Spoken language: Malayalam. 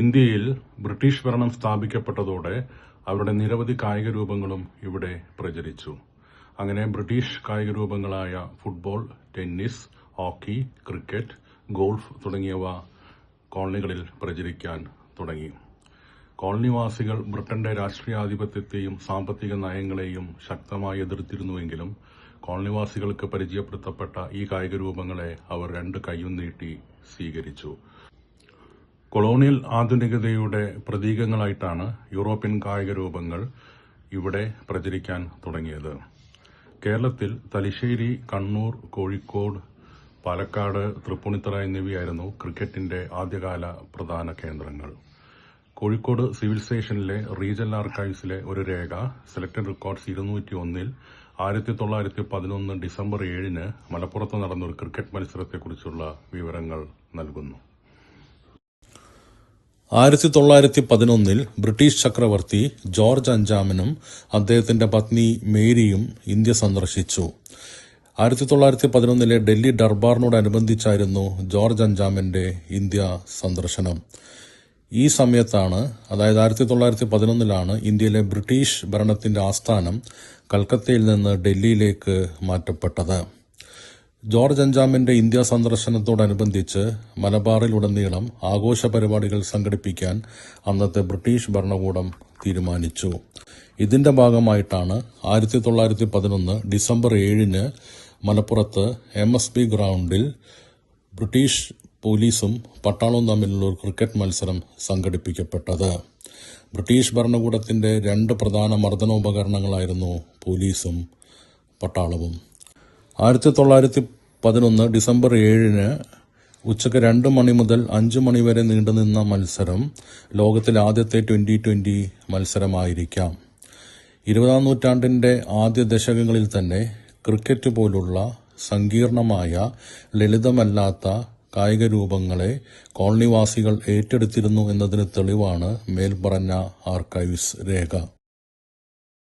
ഇന്ത്യയിൽ ബ്രിട്ടീഷ് ഭരണം സ്ഥാപിക്കപ്പെട്ടതോടെ അവരുടെ നിരവധി കായിക രൂപങ്ങളും ഇവിടെ പ്രചരിച്ചു. അങ്ങനെ ബ്രിട്ടീഷ് കായിക രൂപങ്ങളായ football, tennis, hockey, cricket, golf തുടങ്ങിയവ കോളനികളിൽ പ്രചരിക്കാൻ തുടങ്ങി. കോളനിവാസികൾ ബ്രിട്ടന്റെ രാഷ്ട്രീയാധിപത്യത്തെയും സാമ്പത്തിക നയങ്ങളെയും ശക്തമായി എതിർത്തിരുന്നുവെങ്കിലും കോളനിവാസികൾക്ക് പരിചയപ്പെടുത്തപ്പെട്ട ഈ കായിക രൂപങ്ങളെ അവർ രണ്ട് കൈയും നീട്ടി സ്വീകരിച്ചു. കൊളോണിയൽ ആധുനികതയുടെ പ്രതീകങ്ങളായിട്ടാണ് യൂറോപ്യൻ കായിക രൂപങ്ങൾ ഇവിടെ പ്രചരിക്കാൻ തുടങ്ങിയത്. കേരളത്തിൽ തലശ്ശേരി, കണ്ണൂർ, കോഴിക്കോട്, പാലക്കാട്, തൃപ്പൂണിത്തുറ എന്നിവയായിരുന്നു ക്രിക്കറ്റിന്റെ ആദ്യകാല പ്രധാന കേന്ദ്രങ്ങൾ. കോഴിക്കോട് സിവിൽ സ്റ്റേഷനിലെ റീജണൽ ആർക്കൈവ്സിലെ ഒരു രേഖ സെലക്ടഡ് റെക്കോർഡ്സ് 201 1911 ഡിസംബർ 7 മലപ്പുറത്ത് നടന്ന ഒരു ക്രിക്കറ്റ് മത്സരത്തെക്കുറിച്ചുള്ള വിവരങ്ങൾ നൽകുന്നു. 1911 ബ്രിട്ടീഷ് ചക്രവർത്തി ജോർജ് അഞ്ചാമനും അദ്ദേഹത്തിന്റെ പത്നി മേരിയും ഇന്ത്യ സന്ദർശിച്ചു. 1911 ഡൽഹി ദർബാറിനോടനുബന്ധിച്ചായിരുന്നു ജോർജ് അഞ്ചാമന്റെ ഇന്ത്യ സന്ദർശനം. ഈ സമയത്താണ്, അതായത് 1911 ഇന്ത്യയിലെ ബ്രിട്ടീഷ് ഭരണത്തിന്റെ ആസ്ഥാനം കൽക്കത്തയിൽ നിന്ന് ഡൽഹിയിലേക്ക് മാറ്റപ്പെട്ടത്. ജോർജ് അഞ്ചാമന്റെ ഇന്ത്യ സന്ദർശനത്തോടനുബന്ധിച്ച് മലബാറിലുടനീളം ആഘോഷ പരിപാടികൾ സംഘടിപ്പിക്കാൻ അന്നത്തെ ബ്രിട്ടീഷ് ഭരണകൂടം തീരുമാനിച്ചു. ഇതിന്റെ ഭാഗമായിട്ടാണ് 1911 ഡിസംബർ 7 മലപ്പുറത്ത് MSB ഗ്രൗണ്ടിൽ ബ്രിട്ടീഷ് പോലീസും പട്ടാളവും തമ്മിലുള്ള ഒരു ക്രിക്കറ്റ് മത്സരം സംഘടിപ്പിക്കപ്പെട്ടത്. ബ്രിട്ടീഷ് ഭരണകൂടത്തിന്റെ രണ്ട് പ്രധാന മർദ്ദനോപകരണങ്ങളായിരുന്നു പോലീസും പട്ടാളവും. 1911 ഡിസംബർ 7 ഉച്ചയ്ക്ക് 2 മണി മുതൽ 5 മണി വരെ നീണ്ടുനിന്ന മത്സരം ലോകത്തിലെ ആദ്യത്തെ 2020 മത്സരമായിരിക്കാം. 20ാം നൂറ്റാണ്ടിന്റെ ആദ്യ ദശകങ്ങളിൽ തന്നെ ക്രിക്കറ്റ് പോലുള്ള സങ്കീർണമായ, ലളിതമല്ലാത്ത കായിക രൂപങ്ങളെ കോളനിവാസികൾ ഏറ്റെടുത്തിരുന്നു എന്നതിന് തെളിവാണ് മേൽപ്പറഞ്ഞ ആർക്കൈവ്സ് രേഖ.